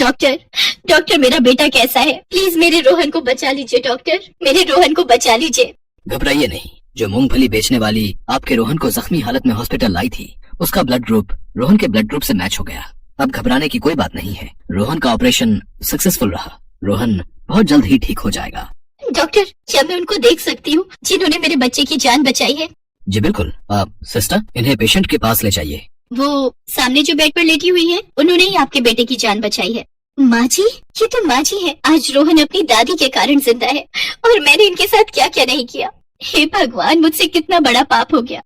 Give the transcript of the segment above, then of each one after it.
Doctor, doctor मेरा बेटा कैसा है? प्लीज मेरे रोहन को बचा लीजिए डॉक्टर, मेरे रोहन को बचा लीजिए। घबराइए नहीं, जो मूंगफली बेचने वाली आपके रोहन को जख्मी हालत में हॉस्पिटल लाई थी, उसका ब्लड ग्रुप रोहन के ब्लड ग्रुप से मैच हो गया। अब घबराने की कोई बात नहीं है। रोहन का ऑपरेशन सक्सेसफुल रहा। रोहन बहुत जल्द ही ठीक हो जाएगा। डॉक्टर, क्या मैं उनको देख सकती हूँ जिन्होंने मेरे बच्चे की जान बचाई है? जी बिल्कुल। सिस्टर, इन्हें पेशेंट के पास ले जाइए। वो सामने जो बेड पर लेटी हुई है, उन्होंने ही आपके बेटे की जान बचाई है। माँ जी, ये तो माँ जी है। आज रोहन अपनी दादी के कारण जिंदा है और मैंने इनके साथ क्या क्या नहीं किया। हे भगवान, मुझसे कितना बड़ा पाप हो गया।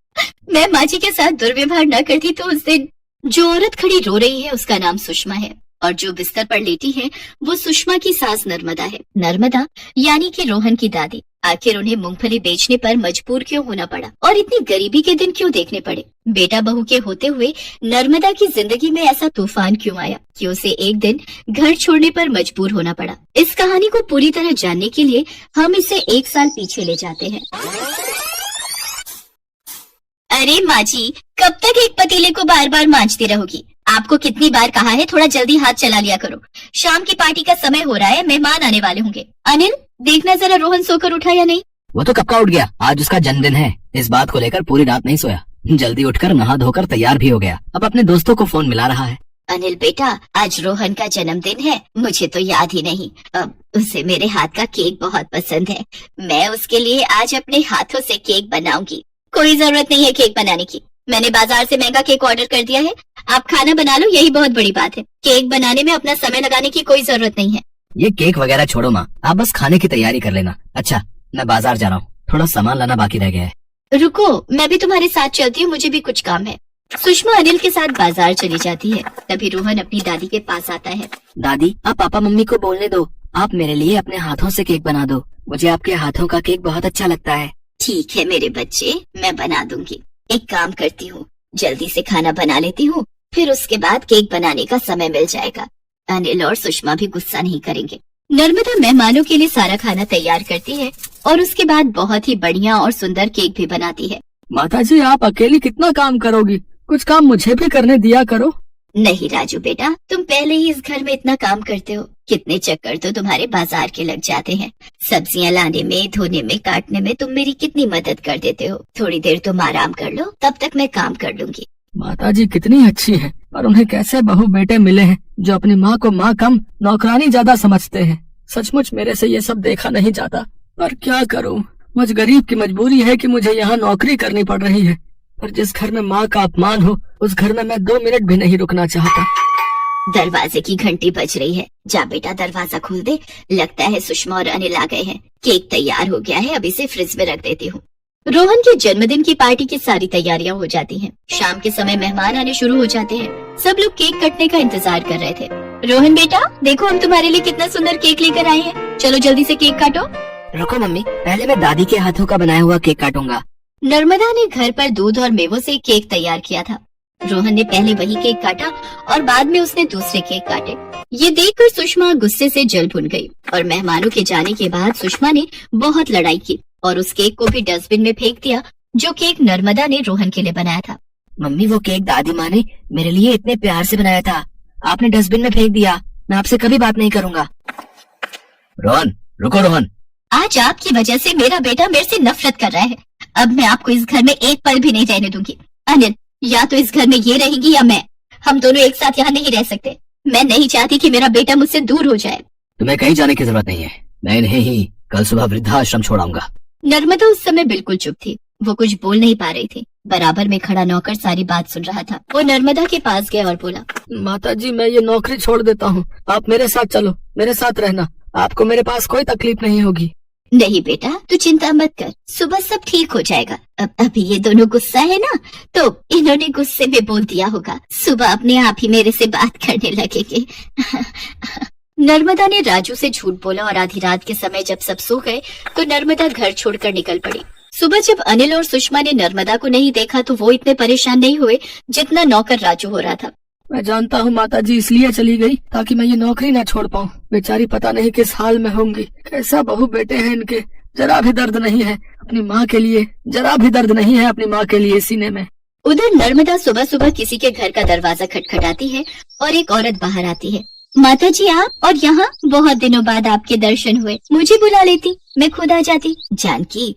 मैं माँ जी के साथ दुर्व्यवहार न करती तो उस दिन। जो औरत खड़ी रो रही है उसका नाम सुषमा है और जो बिस्तर पर लेटी है वो सुषमा की सास नर्मदा है। नर्मदा यानी कि रोहन की दादी। आखिर उन्हें मूंगफली बेचने पर मजबूर क्यों होना पड़ा और इतनी गरीबी के दिन क्यों देखने पड़े? बेटा बहू के होते हुए नर्मदा की जिंदगी में ऐसा तूफान क्यों आया कि उसे एक दिन घर छोड़ने पर मजबूर होना पड़ा? इस कहानी को पूरी तरह जानने के लिए हम इसे 1 साल पीछे ले जाते हैं। अरे माँ जी, कब तक एक पतीले को बार बार मांजती रहोगी? आपको कितनी बार कहा है थोड़ा जल्दी हाथ चला लिया करो। शाम की पार्टी का समय हो रहा है, मेहमान आने वाले होंगे। अनिल, देखना जरा रोहन सोकर उठा या नहीं। वो तो कब का उठ गया, आज उसका जन्मदिन है। इस बात को लेकर पूरी रात नहीं सोया। जल्दी उठकर नहा धोकर तैयार भी हो गया। अब अपने दोस्तों को फोन मिला रहा है। अनिल बेटा, आज रोहन का जन्मदिन है। मुझे तो याद ही नहीं। अब उसे मेरे हाथ का केक बहुत पसंद है। मैं उसके लिए आज अपने हाथों से केक बनाऊंगी। कोई जरूरत नहीं है केक बनाने की, मैंने बाजार से महंगा केक ऑर्डर कर दिया है। आप खाना बना लो, यही बहुत बड़ी बात है। केक बनाने में अपना समय लगाने की कोई जरूरत नहीं है। ये केक वगैरह छोड़ो माँ, आप बस खाने की तैयारी कर लेना। अच्छा, मैं बाजार जा रहा हूँ, थोड़ा सामान लाना बाकी रह गया है। रुको, मैं भी तुम्हारे साथ चलती हूँ, मुझे भी कुछ काम है। सुषमा अनिल के साथ बाजार चली जाती है। तभी रोहन अपनी दादी के पास आता है। दादी, आप पापा मम्मी को बोलने दो, आप मेरे लिए अपने हाथों से केक बना दो। मुझे आपके हाथों का केक बहुत अच्छा लगता है। ठीक है मेरे बच्चे, मैं बना दूंगी। एक काम करती हूँ, जल्दी से खाना बना लेती हूँ, फिर उसके बाद केक बनाने का समय मिल जाएगा। अनिल और सुषमा भी गुस्सा नहीं करेंगे। नर्मदा मेहमानों के लिए सारा खाना तैयार करती है और उसके बाद बहुत ही बढ़िया और सुंदर केक भी बनाती है। माताजी, आप अकेली कितना काम करोगी? कुछ काम मुझे भी करने दिया करो। नहीं राजू बेटा, तुम पहले ही इस घर में इतना काम करते हो। कितने चक्कर तो तुम्हारे बाजार के लग जाते हैं। सब्जियां लाने में, धोने में, काटने में तुम मेरी कितनी मदद कर देते हो। थोड़ी देर तुम आराम कर लो, तब तक मैं काम कर लूंगी। माताजी कितनी अच्छी है, पर उन्हें कैसे बहू बेटे मिले हैं जो अपनी माँ को माँ कम नौकरानी ज्यादा समझते हैं। सचमुच मेरे से ये सब देखा नहीं जाता, पर क्या करूँ, मुझ गरीब की मजबूरी है कि मुझे यहाँ नौकरी करनी पड़ रही है। पर जिस घर में माँ का अपमान हो, उस घर में मैं 2 मिनट भी नहीं रुकना चाहता। दरवाजे की घंटी बज रही है। जा बेटा, दरवाजा खोल दे। लगता है सुषमा और अनिल आ गए हैं। केक तैयार हो गया है, अब इसे फ्रिज में रख देती हूँ। रोहन के जन्मदिन की पार्टी की सारी तैयारियां हो जाती हैं। शाम के समय मेहमान आने शुरू हो जाते हैं। सब लोग केक कटने का इंतजार कर रहे थे। रोहन बेटा, देखो हम तुम्हारे लिए कितना सुंदर केक लेकर आए हैं। चलो जल्दी से केक काटो। रुको मम्मी, पहले मैं दादी के हाथों का बनाया हुआ केक काटूंगा। नर्मदा ने घर पर दूध और मेवों से केक तैयार किया था। रोहन ने पहले वही केक काटा और बाद में उसने दूसरे केक काटे। ये देखकर सुषमा गुस्से से जल भुन गई और मेहमानों के जाने के बाद सुषमा ने बहुत लड़ाई की और उस केक को भी डस्टबिन में फेंक दिया जो केक नर्मदा ने रोहन के लिए बनाया था। मम्मी, वो केक दादी माँ ने मेरे लिए इतने प्यार से बनाया था, आपने डस्टबिन में फेंक दिया। मैं आपसे कभी बात नहीं करूँगा। रोहन, रुको रोहन। आज आपकी वजह से मेरा बेटा मेरे से नफरत कर रहा है। अब मैं आपको इस घर में एक पल भी नहीं रहने दूंगी। अनिल, या तो इस घर में ये रहेंगी या मैं। हम दोनों एक साथ यहाँ नहीं रह सकते। मैं नहीं चाहती कि मेरा बेटा मुझसे दूर हो जाए। तुम्हें कहीं जाने की जरूरत नहीं है, मैं इन्हें ही कल सुबह वृद्धाश्रम छोड़ाऊंगा। नर्मदा उस समय बिल्कुल चुप थी। वो कुछ बोल नहीं पा रही थी। बराबर में खड़ा नौकर सारी बात सुन रहा था। वो नर्मदा के पास गया और बोला, माताजी, मैं ये नौकरी छोड़ देता हूँ, आप मेरे साथ चलो, मेरे साथ रहना, आपको मेरे पास कोई तकलीफ नहीं होगी। नहीं बेटा, तू चिंता मत कर, सुबह सब ठीक हो जाएगा। अब अभी ये दोनों गुस्सा है ना, तो इन्होंने गुस्से में बोल दिया होगा। सुबह अपने आप ही मेरे से बात करने लगेंगे। नर्मदा ने राजू से झूठ बोला और आधी रात के समय जब सब सो गए तो नर्मदा घर छोड़कर निकल पड़ी। सुबह जब अनिल और सुषमा ने नर्मदा को नहीं देखा तो वो इतने परेशान नहीं हुए जितना नौकर राजू हो रहा था। मैं जानता हूँ माताजी इसलिए चली गई ताकि मैं ये नौकरी ना छोड़ पाऊँ। बेचारी पता नहीं किस हाल में होंगी। कैसा बहू बेटे हैं इनके, जरा भी दर्द नहीं है अपनी माँ के लिए, जरा भी दर्द नहीं है अपनी माँ के लिए सीने में। उधर नर्मदा सुबह सुबह किसी के घर का दरवाजा खटखटाती है और एक औरत बाहर आती है। माता जी आप, और यहाँ बहुत दिनों बाद आपके दर्शन हुए। मुझे बुला लेती, मैं खुद आ जाती। जानकी,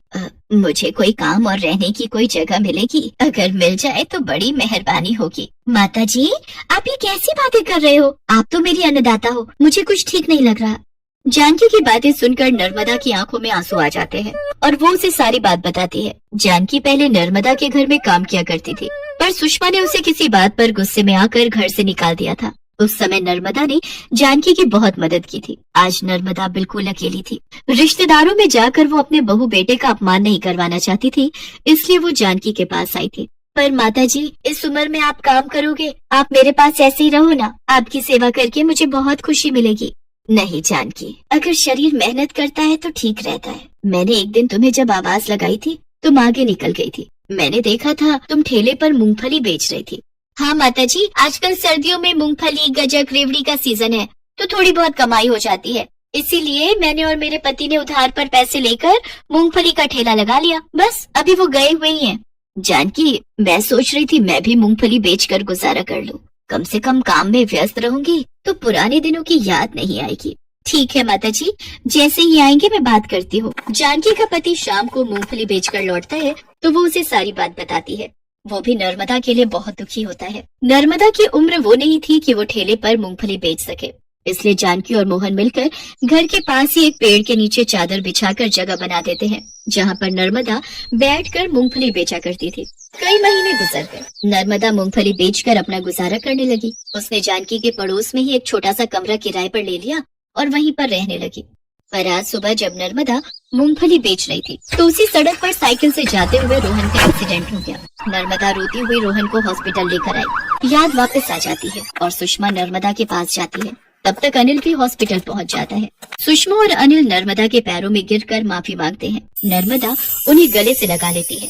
मुझे कोई काम और रहने की कोई जगह मिलेगी? अगर मिल जाए तो बड़ी मेहरबानी होगी। माता जी आप ये कैसी बातें कर रहे हो? आप तो मेरी अन्नदाता हो, मुझे कुछ ठीक नहीं लग रहा। जानकी की बातें सुनकर नर्मदा की आंखों में आंसू आ जाते हैं और वो उसे सारी बात बताती है। जानकी पहले नर्मदा के घर में काम किया करती थी, पर सुषमा ने उसे किसी बात पर गुस्से में आकर घर से निकाल दिया था। उस समय नर्मदा ने जानकी की बहुत मदद की थी। आज नर्मदा बिल्कुल अकेली थी। रिश्तेदारों में जाकर वो अपने बहू बेटे का अपमान नहीं करवाना चाहती थी, इसलिए वो जानकी के पास आई थी। पर माता जी, इस उम्र में आप काम करोगे? आप मेरे पास ऐसे ही रहो ना, आपकी सेवा करके मुझे बहुत खुशी मिलेगी। नहीं जानकी, अगर शरीर मेहनत करता है तो ठीक रहता है। मैंने एक दिन तुम्हें जब आवाज लगाई थी, तुम आगे निकल गई थी। मैंने देखा था तुम ठेले पर मूंगफली बेच रही थी। हाँ माता जी, आजकल सर्दियों में मूंगफली, गज्जक, रेवड़ी का सीजन है, तो थोड़ी बहुत कमाई हो जाती है। इसीलिए मैंने और मेरे पति ने उधार पर पैसे लेकर मूंगफली का ठेला लगा लिया। बस अभी वो गए हुए ही हैं। जानकी, मैं सोच रही थी मैं भी मूंगफली बेचकर गुजारा कर लूं। कम से कम काम में व्यस्त रहूंगी तो पुराने दिनों की याद नहीं आएगी। ठीक है माता जी, जैसे ही आएंगे मैं बात करती हूँ। जानकी का पति शाम को मूंगफली बेचकर लौटता है तो वो उसे सारी बात बताती है। वो भी नर्मदा के लिए बहुत दुखी होता है। नर्मदा की उम्र वो नहीं थी कि वो ठेले पर मूंगफली बेच सके, इसलिए जानकी और मोहन मिलकर घर के पास ही एक पेड़ के नीचे चादर बिछाकर जगह बना देते हैं, जहाँ पर नर्मदा बैठकर मूंगफली बेचा करती थी। कई महीने गुजर गए। नर्मदा मूंगफली बेचकर अपना गुजारा करने लगी। उसने जानकी के पड़ोस में ही एक छोटा सा कमरा किराए पर ले लिया और वहीं पर रहने लगी। पर आज सुबह जब नर्मदा मूंगफली बेच रही थी तो उसी सड़क पर साइकिल से जाते हुए रोहन का एक्सीडेंट हो गया। नर्मदा रोती हुई रोहन को हॉस्पिटल लेकर आई। याद वापस आ जाती है और सुषमा नर्मदा के पास जाती है। तब तक अनिल भी हॉस्पिटल पहुंच जाता है। सुषमा और अनिल नर्मदा के पैरों में गिरकर माफी मांगते हैं। नर्मदा उन्हें गले से लगा लेती है।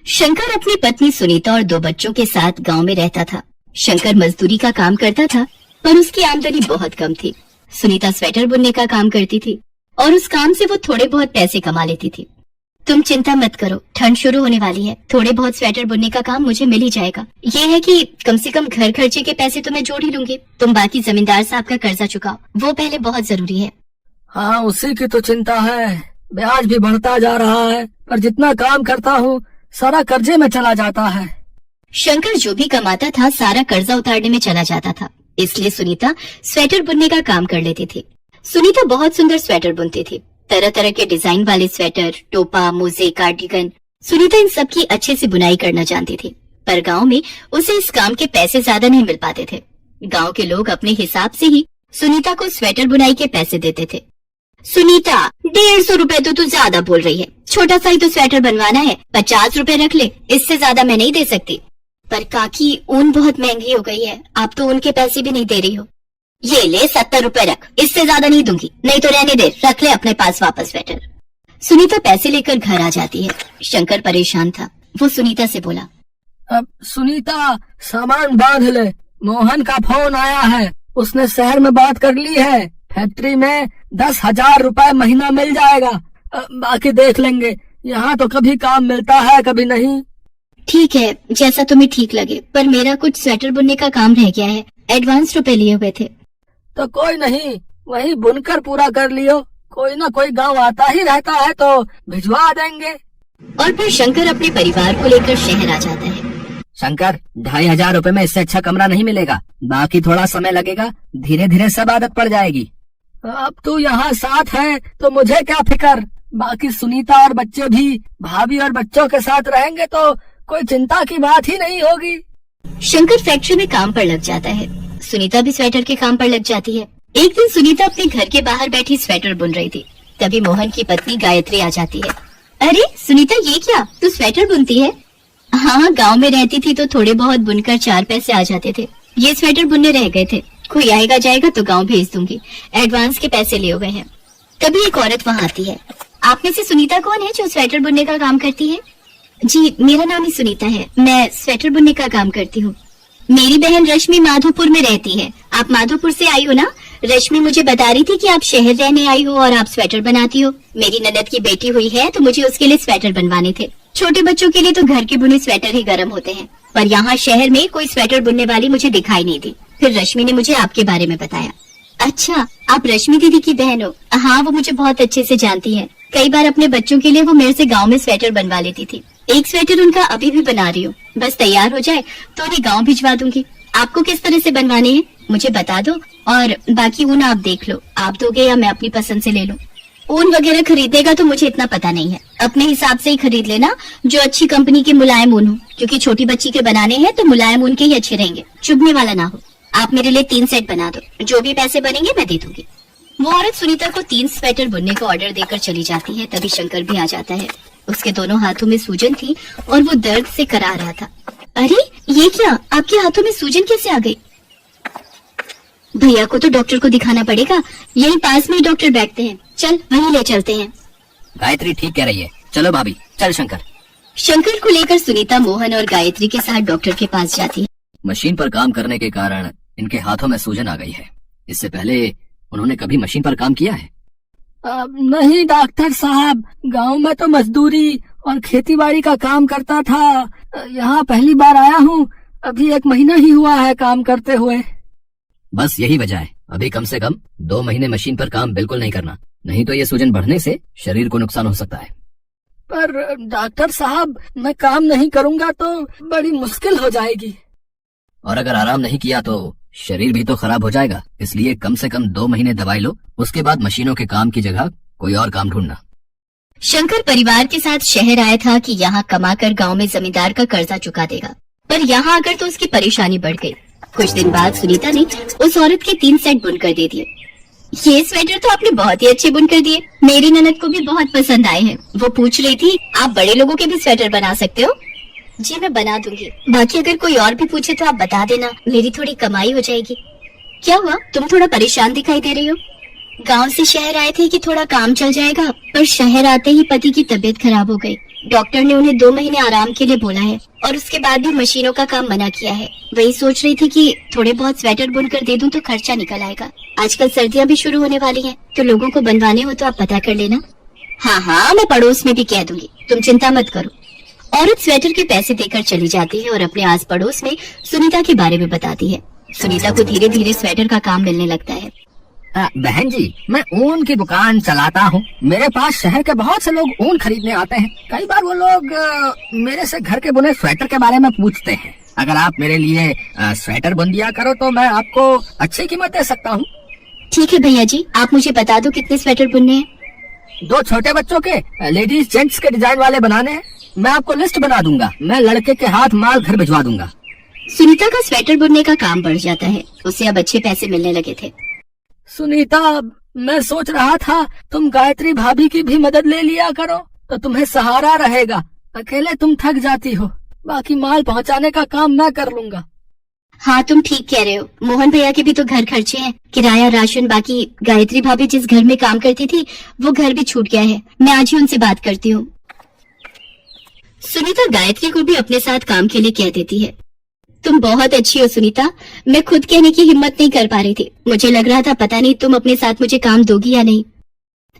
शंकर अपनी पत्नी सुनीता और 2 बच्चों के साथ गांव में रहता था। शंकर मजदूरी का काम करता था, पर उसकी आमदनी बहुत कम थी। सुनीता स्वेटर बुनने का काम करती थी और उस काम से वो थोड़े बहुत पैसे कमा लेती थी। तुम चिंता मत करो, ठंड शुरू होने वाली है, थोड़े बहुत स्वेटर बुनने का काम मुझे मिल ही जाएगा। ये है कि कम से कम घर खर्चे के पैसे तो मैं जोड़ ही लूंगी। तुम बाकी जमींदार साहब का कर्जा चुकाओ, वो पहले बहुत जरूरी है। हाँ, उसी की तो चिंता है। ब्याज भी बढ़ता जा रहा है, पर जितना काम करता हूँ सारा कर्जे में चला जाता है। शंकर जो भी कमाता था सारा कर्जा उतारने में चला जाता था, इसलिए सुनीता स्वेटर बुनने का काम कर लेती थी। सुनीता बहुत सुंदर स्वेटर बुनती थी, तरह तरह के डिजाइन वाले स्वेटर, टोपा, मोजे, कार्डिगन। सुनीता इन सब की अच्छे से बुनाई करना जानती थी, पर गांव में उसे इस काम के पैसे ज्यादा नहीं मिल पाते थे। गांव के लोग अपने हिसाब से ही सुनीता को स्वेटर बुनाई के पैसे देते थे। सुनीता, 150 रुपए तो तू ज्यादा बोल रही है। छोटा सा ही तो स्वेटर बनवाना है, 50 रुपए रख ले, इससे ज्यादा मैं नहीं दे सकती। पर काकी, ऊन बहुत महंगी हो गई है, आप तो उनके पैसे भी नहीं दे रही हो। ये ले 70 रुपए रख, इससे ज्यादा नहीं दूंगी, नहीं तो रहने दे, रख ले अपने पास वापस स्वेटर। सुनीता पैसे लेकर घर आ जाती है। शंकर परेशान था। वो सुनीता से बोला, अब सुनीता सामान बांध ले, मोहन का फोन आया है, उसने शहर में बात कर ली है, फैक्ट्री में 10,000 रुपए महीना मिल जाएगा। बाकी देख लेंगे, यहाँ तो कभी काम मिलता है कभी नहीं। ठीक है, जैसा तुम्हें ठीक लगे, पर मेरा कुछ स्वेटर बुनने का काम रह गया है, एडवांस रुपए लिए हुए थे। तो कोई नहीं, वही बुनकर पूरा कर लियो, कोई ना कोई गांव आता ही रहता है तो भिजवा देंगे। और फिर शंकर अपने परिवार को लेकर शहर आ जाता है। शंकर, 2,500 रुपए में इससे अच्छा कमरा नहीं मिलेगा, बाकी थोड़ा समय लगेगा, धीरे धीरे सब आदत पड़ जाएगी। अब तू यहाँ साथ है तो मुझे क्या फिक्र, बाकी सुनीता और बच्चे भी भाभी और बच्चों के साथ रहेंगे तो कोई चिंता की बात ही नहीं होगी। शंकर फैक्ट्री में काम पर लग जाता है। सुनीता भी स्वेटर के काम पर लग जाती है। एक दिन सुनीता अपने घर के बाहर बैठी स्वेटर बुन रही थी, तभी मोहन की पत्नी गायत्री आ जाती है। अरे सुनीता, ये क्या, तू स्वेटर बुनती है? हाँ, गांव में रहती थी तो थोड़े बहुत बुनकर 4 पैसे आ जाते थे। ये स्वेटर बुनने रह गए थे, कोई आएगा जाएगा तो गांव भेज दूंगी, एडवांस के पैसे लिए हुए हैं। तभी एक औरत वहाँ आती है। आप में से सुनीता कौन है जो स्वेटर बुनने का काम करती है? जी, मेरा नाम ही सुनीता है, मैं स्वेटर बुनने का काम करती हूँ। मेरी बहन रश्मि माधोपुर में रहती है। आप माधोपुर से आई हो ना? रश्मि मुझे बता रही थी कि आप शहर रहने आई हो और आप स्वेटर बनाती हो। मेरी ननद की बेटी हुई है तो मुझे उसके लिए स्वेटर बनवाने थे। छोटे बच्चों के लिए तो घर के बुने स्वेटर ही गर्म होते हैं, पर यहाँ शहर में कोई स्वेटर बुनने वाली मुझे दिखाई नहीं दी। फिर रश्मि ने मुझे आपके बारे में बताया। अच्छा, आप रश्मि दीदी की बहन हो? हाँ, वो मुझे बहुत अच्छे से जानती है। कई बार अपने बच्चों के लिए वो मेरे से गाँव में स्वेटर बनवा लेती थी। एक स्वेटर उनका अभी भी बना रही हूँ, बस तैयार हो जाए तो उन्हें गाँव भिजवा दूंगी। आपको किस तरह से बनवाने हैं मुझे बता दो, और बाकी ऊन आप देख लो, आप दोगे या मैं अपनी पसंद से ले लूं। ऊन वगैरह खरीदने का तो मुझे इतना पता नहीं है, अपने हिसाब से ही खरीद लेना, जो अच्छी कंपनी के मुलायम ऊन हो, क्योंकि छोटी बच्ची के बनाने हैं तो मुलायम ऊन के ही अच्छे रहेंगे, चुभने वाला ना हो। आप मेरे लिए 3 सेट बना दो, जो भी पैसे बनेंगे मैं दे दूंगी। वो औरत सुनीता को 3 स्वेटर बुनने का ऑर्डर देकर चली जाती है। तभी शंकर भी आ जाता है। उसके दोनों हाथों में सूजन थी और वो दर्द से करा रहा था। अरे ये क्या, आपके हाथों में सूजन कैसे आ गई? भैया को तो डॉक्टर को दिखाना पड़ेगा, यही पास में ही डॉक्टर बैठते हैं, चल वहीं ले चलते हैं। गायत्री ठीक कह रही है, चलो भाभी, चल शंकर। शंकर को लेकर सुनीता मोहन और गायत्री के साथ डॉक्टर के पास जाती है। मशीन पर काम करने के कारण इनके हाथों में सूजन आ गई है। इससे पहले उन्होंने कभी मशीन पर काम किया है? नहीं डॉक्टर साहब, गांव में तो मजदूरी और खेतीबाड़ी का काम करता था। यहाँ पहली बार आया हूँ, अभी 1 महीना ही हुआ है काम करते हुए। बस यही वजह है, अभी कम से कम 2 महीने मशीन पर काम बिल्कुल नहीं करना, नहीं तो ये सूजन बढ़ने से शरीर को नुकसान हो सकता है। पर डॉक्टर साहब, मैं काम नहीं करूँगा तो बड़ी मुश्किल हो जाएगी। और अगर आराम नहीं किया तो शरीर भी तो खराब हो जाएगा, इसलिए कम से कम 2 महीने दवाई लो, उसके बाद मशीनों के काम की जगह कोई और काम ढूंढना। शंकर परिवार के साथ शहर आया था कि यहाँ कमाकर गांव में जमींदार का कर्जा चुका देगा, पर यहाँ आकर तो उसकी परेशानी बढ़ गई। कुछ दिन बाद सुनीता ने उस औरत के 3 सेट बुनकर दे दिए। ये स्वेटर तो आपने बहुत ही अच्छे बुनकर दिए, मेरी ननद को भी बहुत पसंद आए हैं। वो पूछ रही थी आप बड़े लोगों के भी स्वेटर बना सकते हो? जी मैं बना दूंगी, बाकी अगर कोई और भी पूछे तो आप बता देना, मेरी थोड़ी कमाई हो जाएगी। क्या हुआ, तुम थोड़ा परेशान दिखाई दे रही हो? गांव से शहर आए थे कि थोड़ा काम चल जाएगा, पर शहर आते ही पति की तबीयत खराब हो गई। डॉक्टर ने उन्हें 2 महीने आराम के लिए बोला है और उसके बाद भी मशीनों का काम मना किया है। वही सोच रही थी कि थोड़े बहुत स्वेटर बुनकर दे दूं तो खर्चा निकल आएगा। आजकल सर्दियां भी शुरू होने वाली हैं, तो लोगों को बनवाने हो तो आप पता कर लेना। हाँ, मैं पड़ोस में भी कह दूंगी, तुम चिंता मत करो। औरत स्वेटर के पैसे देकर चली जाती है और अपने आस पड़ोस में सुनीता के बारे में बताती है। सुनीता को धीरे धीरे स्वेटर का काम मिलने लगता है। बहन जी, मैं ऊन की दुकान चलाता हूँ। मेरे पास शहर के बहुत से लोग ऊन खरीदने आते हैं। कई बार वो लोग मेरे से घर के बुने स्वेटर के बारे में पूछते हैं। अगर आप मेरे लिए स्वेटर बुन दिया करो तो मैं आपको अच्छी कीमत दे सकता हूँ। ठीक है भैया जी, आप मुझे बता दो कितने स्वेटर बुनने हैं। 2 छोटे बच्चों के, लेडीज जेंट्स के डिजाइन वाले बनाने हैं। मैं आपको लिस्ट बना दूंगा, मैं लड़के के हाथ माल घर भिजवा दूंगा। सुनीता का स्वेटर बुनने का काम बढ़ जाता है, उसे अब अच्छे पैसे मिलने लगे थे। सुनीता, मैं सोच रहा था तुम गायत्री भाभी की भी मदद ले लिया करो तो तुम्हें सहारा रहेगा। अकेले तुम थक जाती हो, बाकी माल पहुंचाने का काम मैं कर लूंगा। हाँ तुम ठीक कह रहे हो, मोहन भैया के भी तो घर खर्चे हैं, किराया, राशन, बाकी गायत्री भाभी जिस घर में काम करती थी वो घर भी छूट गया है। मैं आज ही उनसे बात करती हूँ। सुनीता गायत्री को भी अपने साथ काम के लिए कह देती है। तुम बहुत अच्छी हो सुनीता, मैं खुद कहने की हिम्मत नहीं कर पा रही थी। मुझे लग रहा था पता नहीं तुम अपने साथ मुझे काम दोगी या नहीं।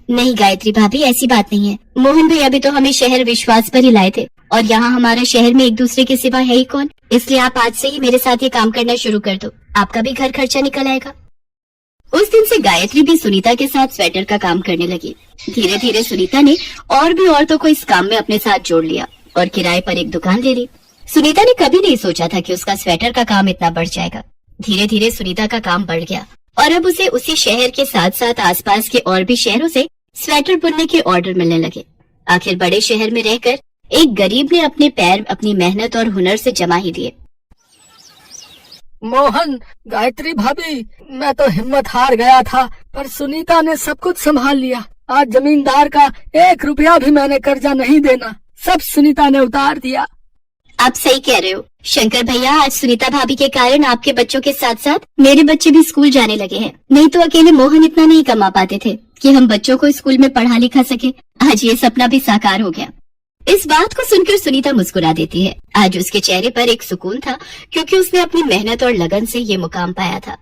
नहीं गायत्री भाभी, ऐसी बात नहीं है। मोहन भैया भी तो हमें शहर विश्वास पर ही लाए थे, और यहाँ हमारा शहर में एक दूसरे के सिवा है ही कौन। इसलिए आप आज से ही मेरे साथ ये काम करना शुरू कर दो, आपका भी घर खर्चा निकल आएगा। उस दिन से गायत्री भी सुनीता के साथ स्वेटर का काम करने लगी। धीरे धीरे सुनीता ने और भी औरतों को इस काम में अपने साथ जोड़ लिया और किराए पर एक दुकान ले ली। सुनीता ने कभी नहीं सोचा था कि उसका स्वेटर का काम इतना बढ़ जाएगा। धीरे धीरे सुनीता का काम बढ़ गया और अब उसे उसी शहर के साथ साथ आसपास के और भी शहरों से स्वेटर बुनने के ऑर्डर मिलने लगे। आखिर बड़े शहर में रहकर एक गरीब ने अपने पैर अपनी मेहनत और हुनर से जमा ही दिए। मोहन, गायत्री भाभी, मैं तो हिम्मत हार गया था, पर सुनीता ने सब कुछ संभाल लिया। आज जमींदार का 1 रुपया भी मैंने कर्जा नहीं देना, सब सुनीता ने उतार दिया। आप सही कह रहे हो शंकर भैया, आज सुनीता भाभी के कारण आपके बच्चों के साथ साथ मेरे बच्चे भी स्कूल जाने लगे हैं। नहीं तो अकेले मोहन इतना नहीं कमा पाते थे कि हम बच्चों को स्कूल में पढ़ा लिखा सके। आज ये सपना भी साकार हो गया। इस बात को सुनकर सुनीता मुस्कुरा देती है। आज उसके चेहरे पर एक सुकून था, क्योंकि उसने अपनी मेहनत और लगन से ये मुकाम पाया था।